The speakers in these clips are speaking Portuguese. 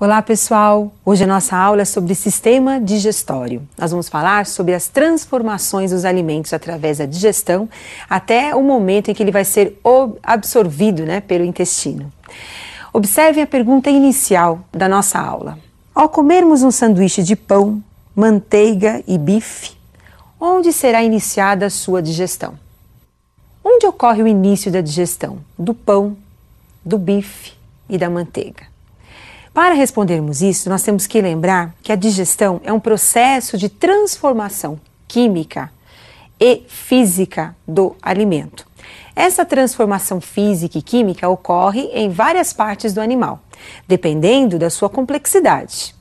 Olá pessoal, hoje a nossa aula é sobre sistema digestório. Nós vamos falar sobre as transformações dos alimentos através da digestão até o momento em que ele vai ser absorvido pelo intestino. Observem a pergunta inicial da nossa aula. Ao comermos um sanduíche de pão, manteiga e bife, onde será iniciada a sua digestão? Onde ocorre o início da digestão do pão, do bife e da manteiga? Para respondermos isso, nós temos que lembrar que a digestão é um processo de transformação química e física do alimento. Essa transformação física e química ocorre em várias partes do animal, dependendo da sua complexidade.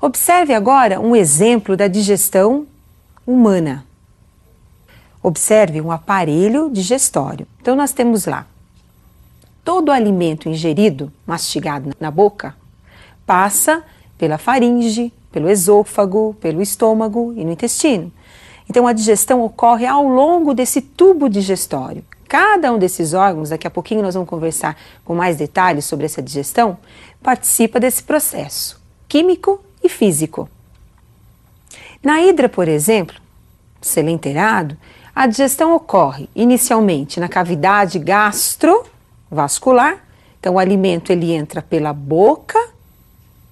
Observe agora um exemplo da digestão humana. Observe um aparelho digestório. Então nós temos lá todo o alimento ingerido, mastigado na boca, passa pela faringe, pelo esôfago, pelo estômago e no intestino. Então a digestão ocorre ao longo desse tubo digestório. Cada um desses órgãos, daqui a pouquinho nós vamos conversar com mais detalhes sobre essa digestão, participa desse processo químico e físico. Na hidra, por exemplo, selenterado, a digestão ocorre inicialmente na cavidade gastrovascular. Então o alimento ele entra pela boca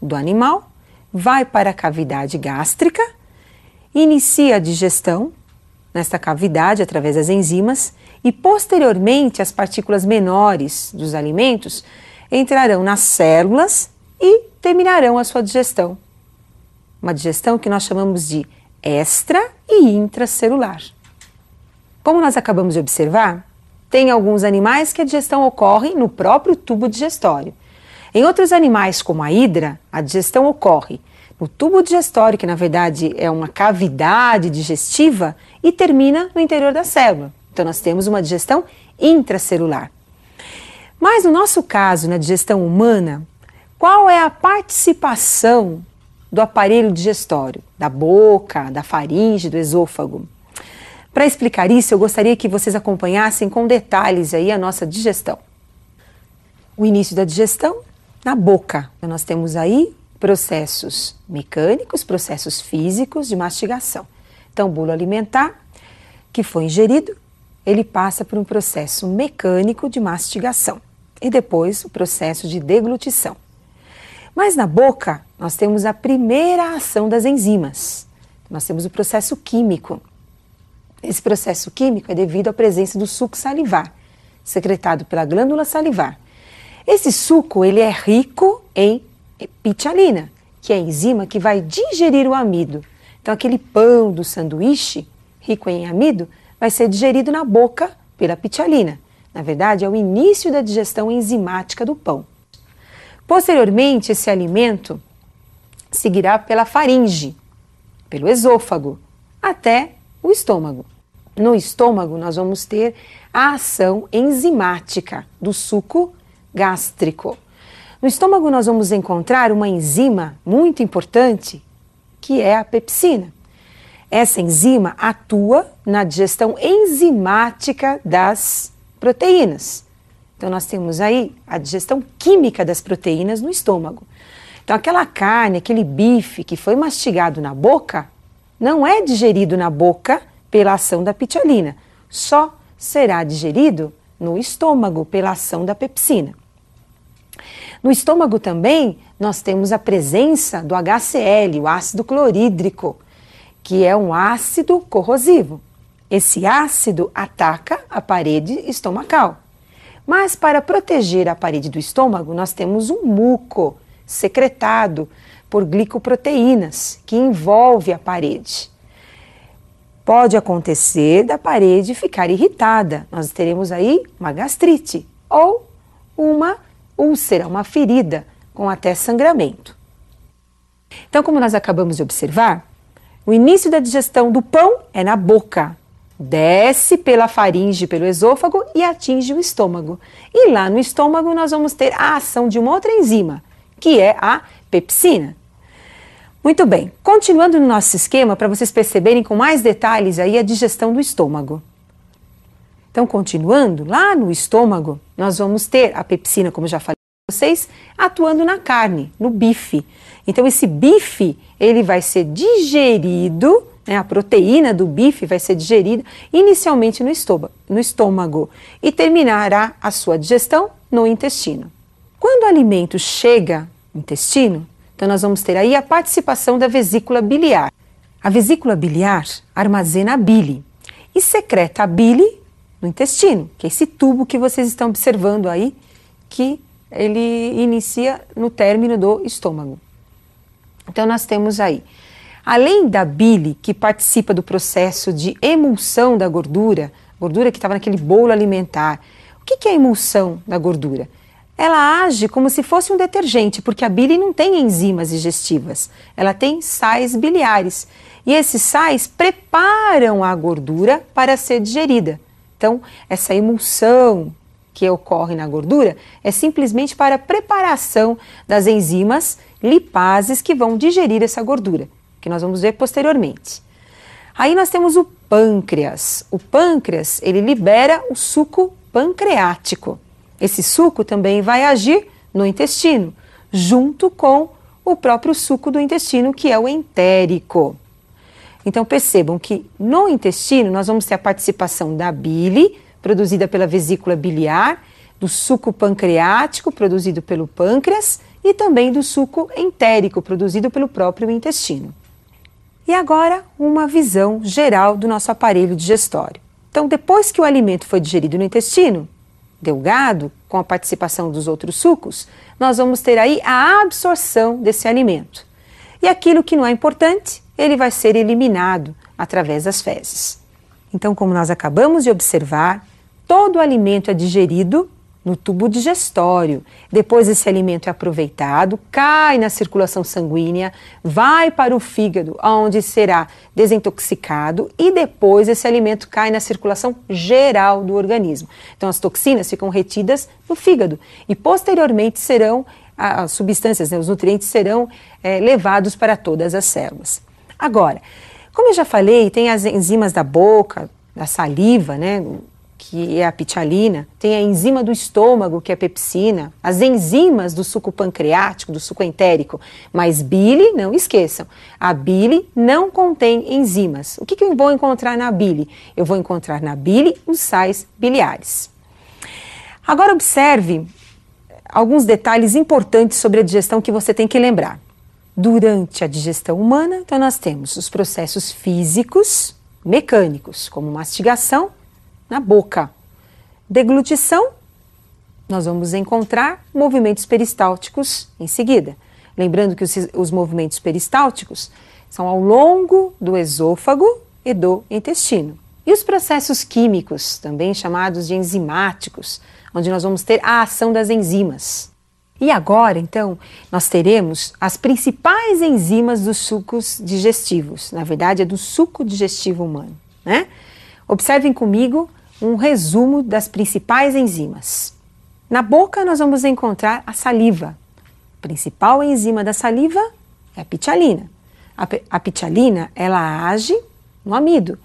do animal, vai para a cavidade gástrica, inicia a digestão nesta cavidade através das enzimas e posteriormente as partículas menores dos alimentos entrarão nas células e terminarão a sua digestão. Uma digestão que nós chamamos de extra e intracelular. Como nós acabamos de observar, tem alguns animais que a digestão ocorre no próprio tubo digestório. Em outros animais, como a hidra, a digestão ocorre no tubo digestório, que na verdade é uma cavidade digestiva, e termina no interior da célula. Então nós temos uma digestão intracelular. Mas no nosso caso, na digestão humana, qual é a participação do aparelho digestório, da boca, da faringe, do esôfago? Para explicar isso, eu gostaria que vocês acompanhassem com detalhes aí a nossa digestão. O início da digestão na boca. Então, nós temos aí processos mecânicos, processos físicos de mastigação. Então, o bolo alimentar que foi ingerido, ele passa por um processo mecânico de mastigação e depois o processo de deglutição. Mas na boca, nós temos a primeira ação das enzimas. Nós temos o processo químico. Esse processo químico é devido à presença do suco salivar, secretado pela glândula salivar. Esse suco ele é rico em pitialina, que é a enzima que vai digerir o amido. Então aquele pão do sanduíche, rico em amido, vai ser digerido na boca pela pitialina. Na verdade, é o início da digestão enzimática do pão. Posteriormente, esse alimento seguirá pela faringe, pelo esôfago, até o estômago. No estômago, nós vamos ter a ação enzimática do suco gástrico. No estômago, nós vamos encontrar uma enzima muito importante, que é a pepsina. Essa enzima atua na digestão enzimática das proteínas. Então, nós temos aí a digestão química das proteínas no estômago. Então, aquela carne, aquele bife que foi mastigado na boca, não é digerido na boca pela ação da pitialina, só será digerido no estômago pela ação da pepsina. No estômago também nós temos a presença do HCl, o ácido clorídrico, que é um ácido corrosivo. Esse ácido ataca a parede estomacal. Mas para proteger a parede do estômago, nós temos um muco secretado por glicoproteínas que envolve a parede. Pode acontecer da parede ficar irritada. Nós teremos aí uma gastrite ou uma úlcera, uma ferida com até sangramento. Então, como nós acabamos de observar, o início da digestão do pão é na boca. Desce pela faringe, pelo esôfago e atinge o estômago. E lá no estômago nós vamos ter a ação de uma outra enzima, que é a pepsina. Muito bem, continuando no nosso esquema, para vocês perceberem com mais detalhes aí a digestão do estômago. Então, continuando, lá no estômago, nós vamos ter a pepsina, como já falei vocês atuando na carne, no bife. Então esse bife, ele vai ser digerido, né, a proteína do bife vai ser digerida inicialmente no estômago e terminará a sua digestão no intestino. Quando o alimento chega no intestino, então nós vamos ter aí a participação da vesícula biliar. A vesícula biliar armazena a bile e secreta a bile no intestino, que é esse tubo que vocês estão observando aí, que ele inicia no término do estômago. Então nós temos aí, além da bile que participa do processo de emulsão da gordura que estava naquele bolo alimentar. O que é a emulsão da gordura? Ela age como se fosse um detergente, porque a bile não tem enzimas digestivas, ela tem sais biliares. E esses sais preparam a gordura para ser digerida. Então, essa emulsão que ocorre na gordura é simplesmente para a preparação das enzimas lipases que vão digerir essa gordura, que nós vamos ver posteriormente. Aí nós temos o pâncreas. O pâncreas, ele libera o suco pancreático. Esse suco também vai agir no intestino, junto com o próprio suco do intestino, que é o entérico. Então percebam que no intestino nós vamos ter a participação da bile, produzida pela vesícula biliar, do suco pancreático, produzido pelo pâncreas, e também do suco entérico, produzido pelo próprio intestino. E agora, uma visão geral do nosso aparelho digestório. Então, depois que o alimento foi digerido no intestino delgado, com a participação dos outros sucos, nós vamos ter aí a absorção desse alimento. E aquilo que não é importante, ele vai ser eliminado através das fezes. Então, como nós acabamos de observar, todo o alimento é digerido no tubo digestório. Depois esse alimento é aproveitado, cai na circulação sanguínea, vai para o fígado, onde será desintoxicado e depois esse alimento cai na circulação geral do organismo. Então as toxinas ficam retidas no fígado e posteriormente serão, as substâncias, né, os nutrientes serão levados para todas as células. Agora, como eu já falei, tem as enzimas da boca, da saliva, né, que é a pitialina, tem a enzima do estômago, que é a pepsina, as enzimas do suco pancreático, do suco entérico, mas bile, não esqueçam, a bile não contém enzimas. O que eu vou encontrar na bile? Eu vou encontrar na bile os sais biliares. Agora observe alguns detalhes importantes sobre a digestão que você tem que lembrar. Durante a digestão humana, então nós temos os processos físicos, mecânicos, como mastigação, na boca. Deglutição, nós vamos encontrar movimentos peristálticos em seguida. Lembrando que os movimentos peristálticos são ao longo do esôfago e do intestino. E os processos químicos, também chamados de enzimáticos, onde nós vamos ter a ação das enzimas. E agora, então, nós teremos as principais enzimas dos sucos digestivos. Na verdade, é do suco digestivo humano, né? Observem comigo um resumo das principais enzimas. Na boca nós vamos encontrar a saliva. A principal enzima da saliva é a pitialina. A pitialina, ela age no amido.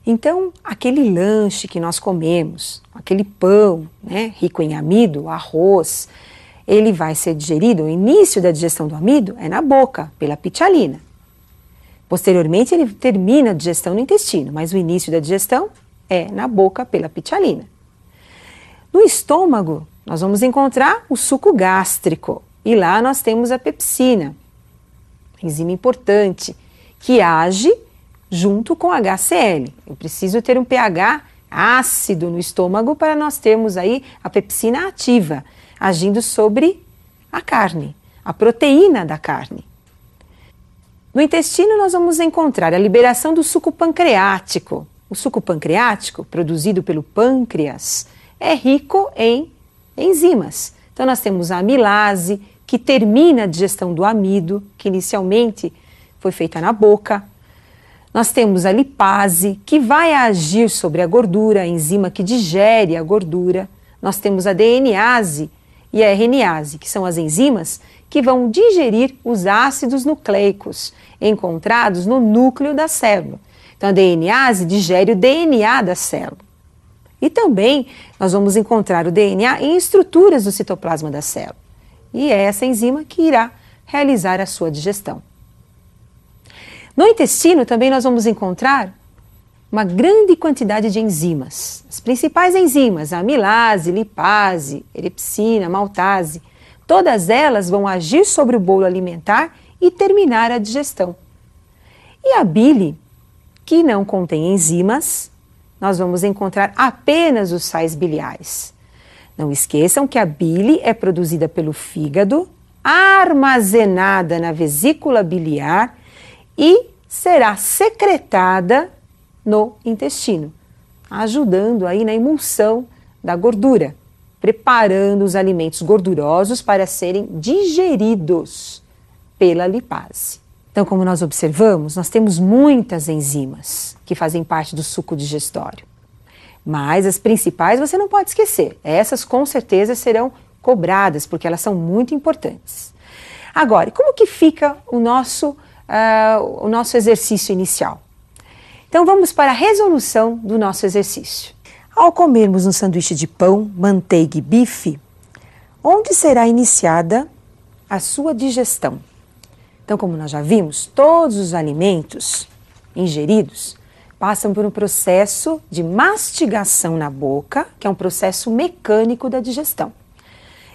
Então, aquele lanche que nós comemos, aquele pão, né, rico em amido, arroz, ele vai ser digerido, o início da digestão do amido é na boca, pela pitialina. Posteriormente, ele termina a digestão no intestino, mas o início da digestão é na boca pela pitialina. No estômago, nós vamos encontrar o suco gástrico e lá nós temos a pepsina, enzima importante, que age junto com HCl. Eu preciso ter um pH ácido no estômago para nós termos aí a pepsina ativa, agindo sobre a carne, a proteína da carne. No intestino nós vamos encontrar a liberação do suco pancreático. O suco pancreático, produzido pelo pâncreas, é rico em enzimas. Então nós temos a amilase, que termina a digestão do amido, que inicialmente foi feita na boca. Nós temos a lipase, que vai agir sobre a gordura, a enzima que digere a gordura. Nós temos a DNase e a RNase, que são as enzimas que vão digerir os ácidos nucleicos encontrados no núcleo da célula. Então, a DNase digere o DNA da célula. E também nós vamos encontrar o DNA em estruturas do citoplasma da célula. e é essa enzima que irá realizar a sua digestão. No intestino também nós vamos encontrar uma grande quantidade de enzimas. As principais enzimas, a amilase, lipase, erepsina, maltase, todas elas vão agir sobre o bolo alimentar e terminar a digestão. E a bile, que não contém enzimas, nós vamos encontrar apenas os sais biliares. Não esqueçam que a bile é produzida pelo fígado, armazenada na vesícula biliar e será secretada no intestino, ajudando aí na emulsão da gordura, preparando os alimentos gordurosos para serem digeridos pela lipase. Então, como nós observamos, nós temos muitas enzimas que fazem parte do suco digestório. Mas as principais você não pode esquecer. Essas com certeza serão cobradas, porque elas são muito importantes. Agora, como que fica o nosso exercício inicial? Então vamos para a resolução do nosso exercício. Ao comermos um sanduíche de pão, manteiga e bife, onde será iniciada a sua digestão? Então, como nós já vimos, todos os alimentos ingeridos passam por um processo de mastigação na boca, que é um processo mecânico da digestão.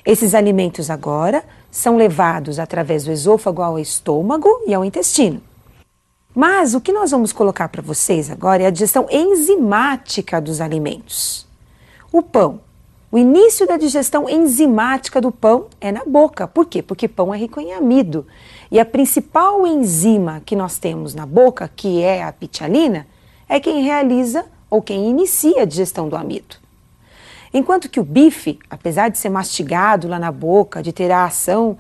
Esses alimentos agora são levados através do esôfago ao estômago e ao intestino. Mas o que nós vamos colocar para vocês agora é a digestão enzimática dos alimentos. O pão. O início da digestão enzimática do pão é na boca. Por quê? Porque pão é rico em amido. E a principal enzima que nós temos na boca, que é a pitialina, é quem realiza ou quem inicia a digestão do amido. Enquanto que o bife, apesar de ser mastigado lá na boca, de ter a ação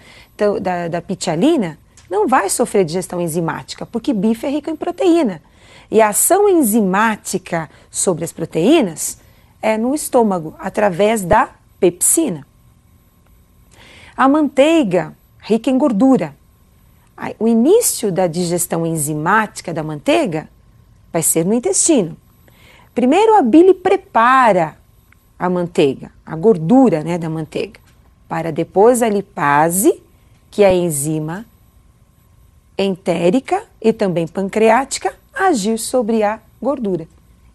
da pitialina, não vai sofrer digestão enzimática, porque bife é rico em proteína. E a ação enzimática sobre as proteínas é no estômago, através da pepsina. A manteiga, rica em gordura. O início da digestão enzimática da manteiga vai ser no intestino. Primeiro a bile prepara a manteiga, a gordura, né, da manteiga, para depois a lipase, que é a enzima entérica e também pancreática, agir sobre a gordura.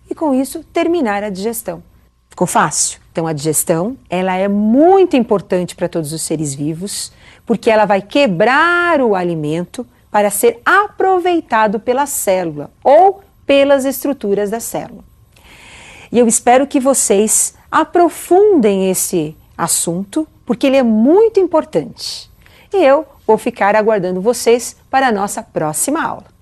E com isso terminar a digestão. Ficou fácil? Então a digestão, ela é muito importante para todos os seres vivos, porque ela vai quebrar o alimento para ser aproveitado pela célula ou pelas estruturas da célula. E eu espero que vocês aprofundem esse assunto, porque ele é muito importante. E eu vou ficar aguardando vocês para a nossa próxima aula.